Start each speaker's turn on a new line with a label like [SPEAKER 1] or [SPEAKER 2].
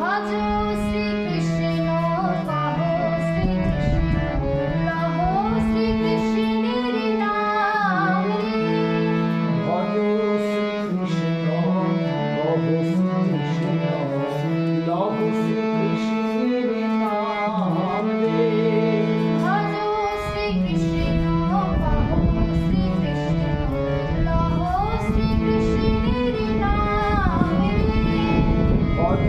[SPEAKER 1] ভজ শ্রীকৃষ্ণ পাহ শ্রীকৃষ্ণ লহ শ্রীকৃষ্ণের নাম রে।
[SPEAKER 2] ভজ শ্রীকৃষ্ণ লহ শ্রীকৃষ্ণ লহ শ্রীকৃষ্ণের নাম রে।
[SPEAKER 1] ভজ শ্রীকৃষ্ণ পাহ শ্রীকৃষ্ণ লহ শ্রীকৃষ্ণের নাম রে।
[SPEAKER 2] ভজ